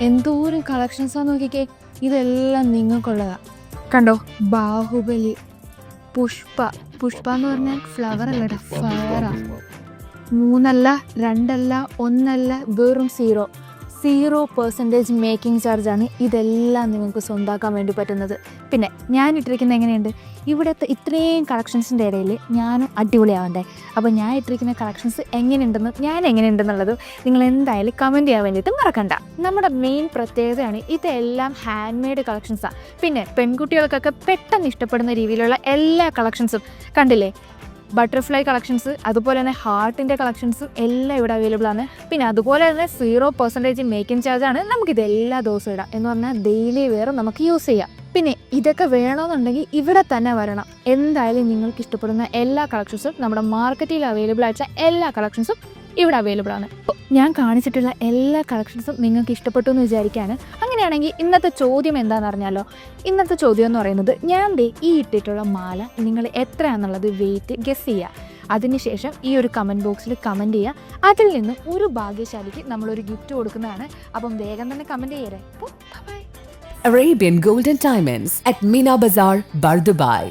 എന്തോരം കളക്ഷൻസാ നോക്കിക്കേ. ഇതെല്ലാം നിങ്ങൾക്കുള്ളതാ. കണ്ടോ, ബാഹുബലി, പുഷ്പ എന്ന് പറഞ്ഞാൽ ഫ്ലവർ അല്ലട, ഫയറാ. 3 അല്ല 2 അല്ല 1 അല്ല, വെറും 0% മേക്കിംഗ് ചാർജാണ് ഇതെല്ലാം നിങ്ങൾക്ക് സ്വന്തമാക്കാൻ വേണ്ടി പറ്റുന്നത്. പിന്നെ ഞാൻ ഇട്ടിരിക്കുന്നത് എങ്ങനെയുണ്ട്, ഇവിടുത്തെ ഇത്രയും കളക്ഷൻസിൻ്റെ ഇടയിൽ ഞാനും അടിപൊളിയാവണ്ടേ. അപ്പോൾ ഞാൻ ഇട്ടിരിക്കുന്ന കളക്ഷൻസ് എങ്ങനെയുണ്ടെന്നുള്ളത് നിങ്ങൾ എന്തായാലും കമൻറ്റ് ചെയ്യാൻ വേണ്ടിയിട്ട് മറക്കണ്ട. നമ്മുടെ മെയിൻ പ്രത്യേകതയാണ് ഇതെല്ലാം ഹാൻഡ് മെയ്ഡ് കളക്ഷൻസാണ്. പിന്നെ പെൺകുട്ടികൾക്കൊക്കെ പെട്ടെന്ന് ഇഷ്ടപ്പെടുന്ന രീതിയിലുള്ള എല്ലാ കളക്ഷൻസും കണ്ടില്ലേ. ബട്ടർഫ്ലൈ കളക്ഷൻസ്, അതുപോലെ തന്നെ ഹാർട്ടിൻ്റെ കളക്ഷൻസും എല്ലാം ഇവിടെ അവൈലബിൾ ആണ്. പിന്നെ അതുപോലെ തന്നെ 0% മേക്കിംഗ് ചാർജാണ്. നമുക്കിത് എല്ലാ ദിവസവും ഇടാം, എന്ന് പറഞ്ഞാൽ ഡെയിലി വെയർ നമുക്ക് യൂസ് ചെയ്യാം. പിന്നെ ഇതൊക്കെ വേണമെന്നുണ്ടെങ്കിൽ ഇവിടെ തന്നെ വരണം. എന്തായാലും നിങ്ങൾക്ക് ഇഷ്ടപ്പെടുന്ന എല്ലാ കളക്ഷൻസും നമ്മുടെ മാർക്കറ്റിൽ അവൈലബിൾ ആയിട്ടുള്ള എല്ലാ കളക്ഷൻസും ഇവിടെ അവൈലബിൾ ആണ്. ഞാൻ കാണിച്ചിട്ടുള്ള എല്ലാ കളക്ഷൻസും നിങ്ങൾക്ക് ഇഷ്ടപ്പെട്ടു എന്ന് വിചാരിക്കുകയാണ്. അങ്ങനെയാണെങ്കിൽ ഇന്നത്തെ ചോദ്യം എന്താണെന്ന് അറിഞ്ഞാലോ. ഇന്നത്തെ ചോദ്യം എന്ന് പറയുന്നത്, ഞാൻ ഈ ഇട്ടിട്ടുള്ള മാല നിങ്ങൾ എത്രയാണെന്നുള്ളത് വെയിറ്റ് ഗെസ് ചെയ്യുക. അതിനുശേഷം ഈ ഒരു കമൻറ്റ് ബോക്സിൽ കമൻറ്റ് ചെയ്യുക. അതിൽ നിന്ന് ഒരു ഭാഗ്യശാലിക്ക് നമ്മളൊരു ഗിഫ്റ്റ് കൊടുക്കുന്നതാണ്. അപ്പം വേഗം തന്നെ കമൻറ്റ് ചെയ്യരേ. Bye. Arabian Golden Diamonds at Mina Bazaar, Bardubai.